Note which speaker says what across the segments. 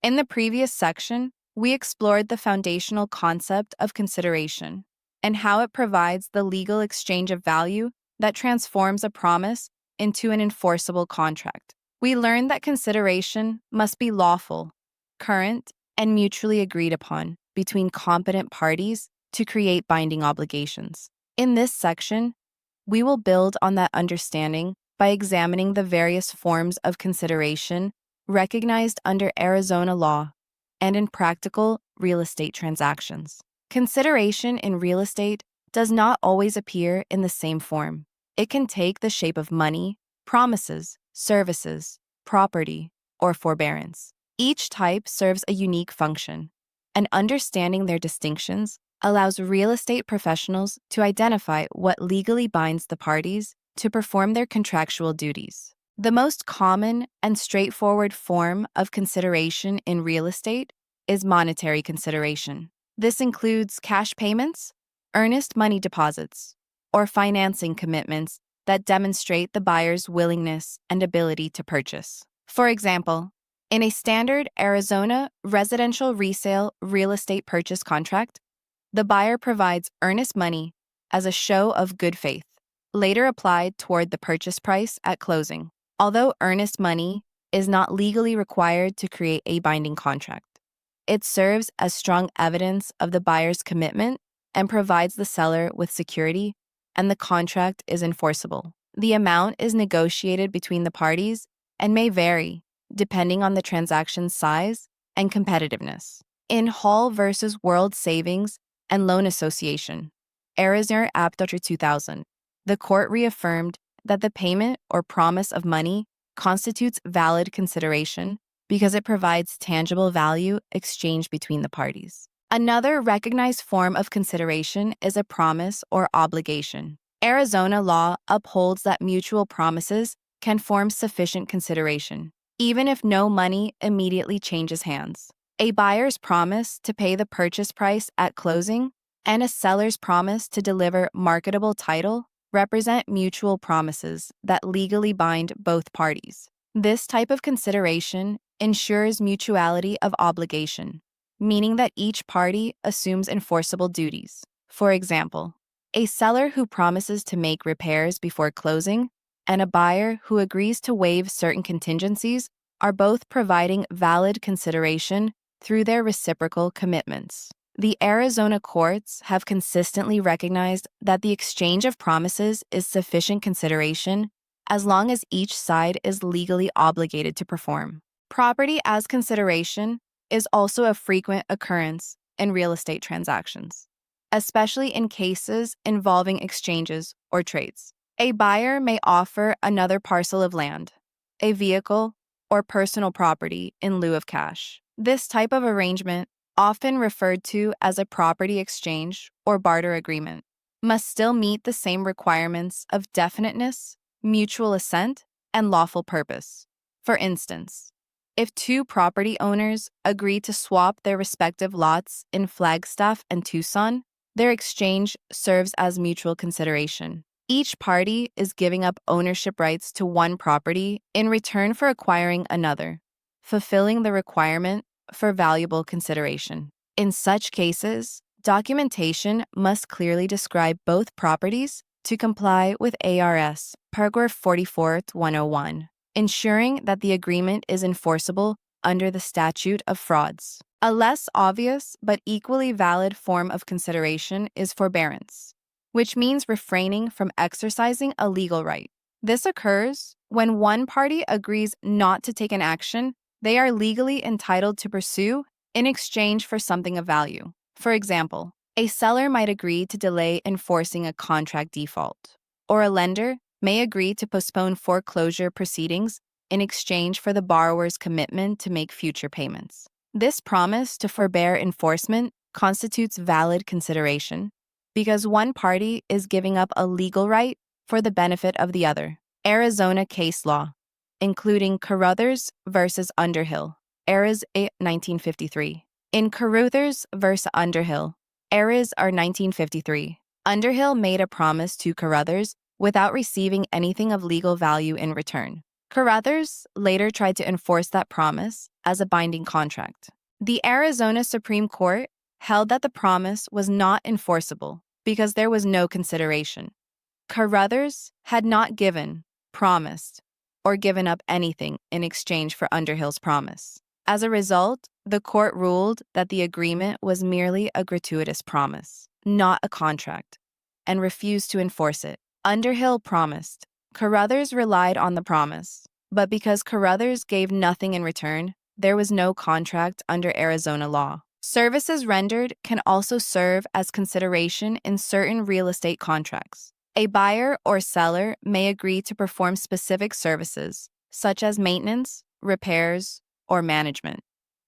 Speaker 1: In the previous section, we explored the foundational concept of consideration and how it provides the legal exchange of value that transforms a promise into an enforceable contract. We learned that consideration must be lawful, current, and mutually agreed upon between competent parties to create binding obligations. In this section, we will build on that understanding by examining the various forms of consideration recognized under Arizona law and in practical real estate transactions. Consideration in real estate does not always appear in the same form. It can take the shape of money, promises, services, property, or forbearance. Each type serves a unique function, and understanding their distinctions allows real estate professionals to identify what legally binds the parties to perform their contractual duties. The most common and straightforward form of consideration in real estate is monetary consideration. This includes cash payments, earnest money deposits, or financing commitments that demonstrate the buyer's willingness and ability to purchase. For example, in a standard Arizona residential resale real estate purchase contract, the buyer provides earnest money as a show of good faith, later applied toward the purchase price at closing. Although earnest money is not legally required to create a binding contract, it serves as strong evidence of the buyer's commitment and provides the seller with security, and the contract is enforceable. The amount is negotiated between the parties and may vary depending on the transaction's size and competitiveness. In Hall versus World Savings and Loan Association, Arizona Aptocher 2000, the court reaffirmed that the payment or promise of money constitutes valid consideration because it provides tangible value exchanged between the parties. Another recognized form of consideration is a promise or obligation. Arizona law upholds that mutual promises can form sufficient consideration, even if no money immediately changes hands. A buyer's promise to pay the purchase price at closing and a seller's promise to deliver marketable title represent mutual promises that legally bind both parties. This type of consideration ensures mutuality of obligation, meaning that each party assumes enforceable duties. For example, a seller who promises to make repairs before closing and a buyer who agrees to waive certain contingencies are both providing valid consideration through their reciprocal commitments. The Arizona courts have consistently recognized that the exchange of promises is sufficient consideration as long as each side is legally obligated to perform. Property as consideration is also a frequent occurrence in real estate transactions, especially in cases involving exchanges or trades. A buyer may offer another parcel of land, a vehicle, or personal property in lieu of cash. This type of arrangement, often referred to as a property exchange or barter agreement, must still meet the same requirements of definiteness, mutual assent, and lawful purpose. For instance, if two property owners agree to swap their respective lots in Flagstaff and Tucson, their exchange serves as mutual consideration. Each party is giving up ownership rights to one property in return for acquiring another, fulfilling the requirement for valuable consideration. In such cases, documentation must clearly describe both properties to comply with ARS Paragraph 44-101, ensuring that the agreement is enforceable under the statute of frauds. A less obvious but equally valid form of consideration is forbearance, which means refraining from exercising a legal right. This occurs when one party agrees not to take an action they are legally entitled to pursue in exchange for something of value. For example, a seller might agree to delay enforcing a contract default, or a lender may agree to postpone foreclosure proceedings in exchange for the borrower's commitment to make future payments. This promise to forbear enforcement constitutes valid consideration because one party is giving up a legal right for the benefit of the other. Arizona case law, including Carruthers versus Underhill, Ares 1953. In Carruthers versus Underhill, Ares are 1953. Underhill made a promise to Carruthers without receiving anything of legal value in return. Carruthers later tried to enforce that promise as a binding contract. The Arizona Supreme Court held that the promise was not enforceable because there was no consideration. Carruthers had not given, promised, or given up anything in exchange for Underhill's promise. As a result, the court ruled that the agreement was merely a gratuitous promise, not a contract, and refused to enforce it. Underhill promised. Carruthers relied on the promise, but because Carruthers gave nothing in return, there was no contract under Arizona law. Services rendered can also serve as consideration in certain real estate contracts. A buyer or seller may agree to perform specific services, such as maintenance, repairs, or management,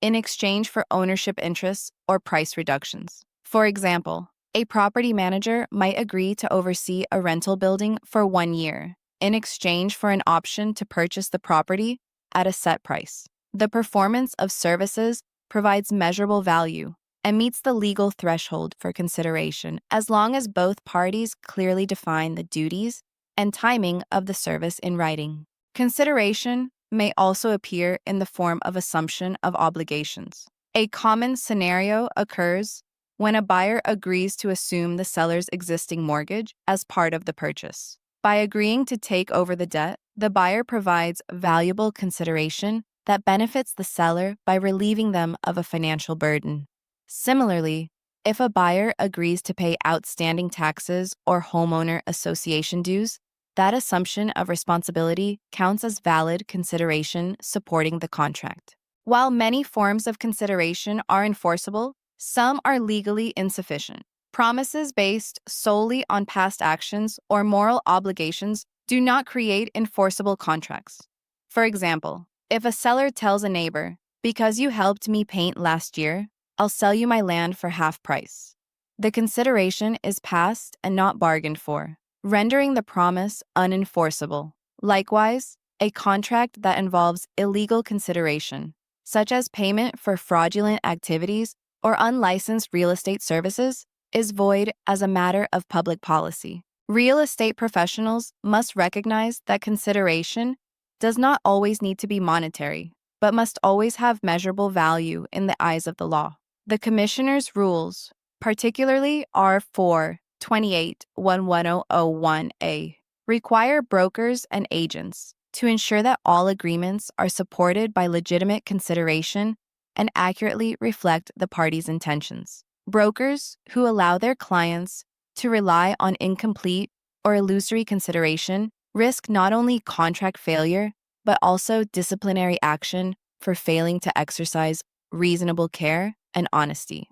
Speaker 1: in exchange for ownership interests or price reductions. For example, a property manager might agree to oversee a rental building for 1 year, in exchange for an option to purchase the property at a set price. The performance of services provides measurable value and meets the legal threshold for consideration as long as both parties clearly define the duties and timing of the service in writing. Consideration may also appear in the form of assumption of obligations. A common scenario occurs when a buyer agrees to assume the seller's existing mortgage as part of the purchase. By agreeing to take over the debt, the buyer provides valuable consideration that benefits the seller by relieving them of a financial burden. Similarly, if a buyer agrees to pay outstanding taxes or homeowner association dues, that assumption of responsibility counts as valid consideration supporting the contract. While many forms of consideration are enforceable, some are legally insufficient. Promises based solely on past actions or moral obligations do not create enforceable contracts. For example, if a seller tells a neighbor, "Because you helped me paint last year, I'll sell you my land for half price," the consideration is past and not bargained for, rendering the promise unenforceable. Likewise, a contract that involves illegal consideration, such as payment for fraudulent activities or unlicensed real estate services, is void as a matter of public policy. Real estate professionals must recognize that consideration does not always need to be monetary, but must always have measurable value in the eyes of the law. The Commissioner's rules, particularly R4 28-11001A, require brokers and agents to ensure that all agreements are supported by legitimate consideration and accurately reflect the parties' intentions. Brokers who allow their clients to rely on incomplete or illusory consideration risk not only contract failure, but also disciplinary action for failing to exercise reasonable care and honesty.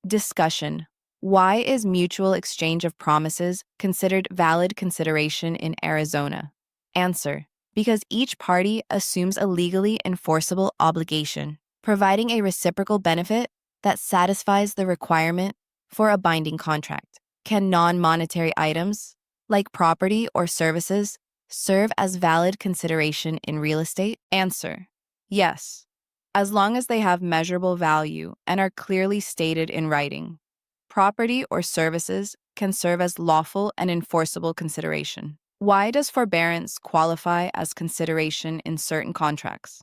Speaker 1: Discussion. Why is mutual exchange of promises considered valid consideration in Arizona? Answer. Because each party assumes a legally enforceable obligation, providing a reciprocal benefit that satisfies the requirement for a binding contract. Can non-monetary items, like property or services, serve as valid consideration in real estate? Answer. Yes, as long as they have measurable value and are clearly stated in writing. Property or services can serve as lawful and enforceable consideration. Why does forbearance qualify as consideration in certain contracts?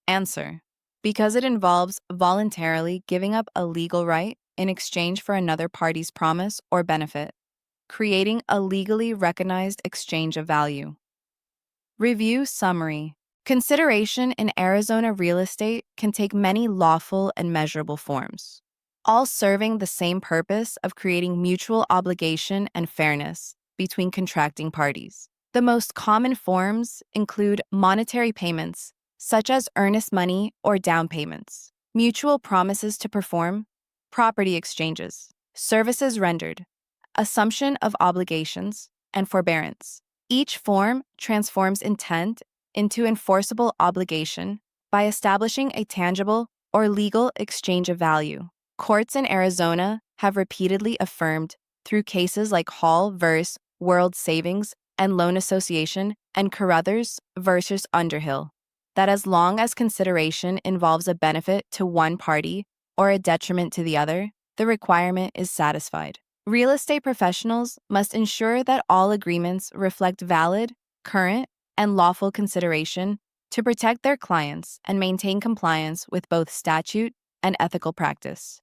Speaker 1: Answer. Because it involves voluntarily giving up a legal right in exchange for another party's promise or benefit, creating a legally recognized exchange of value. Review summary. Consideration in Arizona real estate can take many lawful and measurable forms, all serving the same purpose of creating mutual obligation and fairness between contracting parties. The most common forms include monetary payments, such as earnest money or down payments, mutual promises to perform, property exchanges, services rendered, assumption of obligations, and forbearance. Each form transforms intent into enforceable obligation by establishing a tangible or legal exchange of value. Courts in Arizona have repeatedly affirmed through cases like Hall v. World Savings and Loan Association and Carruthers v. Underhill that as long as consideration involves a benefit to one party or a detriment to the other, the requirement is satisfied. Real estate professionals must ensure that all agreements reflect valid, current, and lawful consideration to protect their clients and maintain compliance with both statute and ethical practice.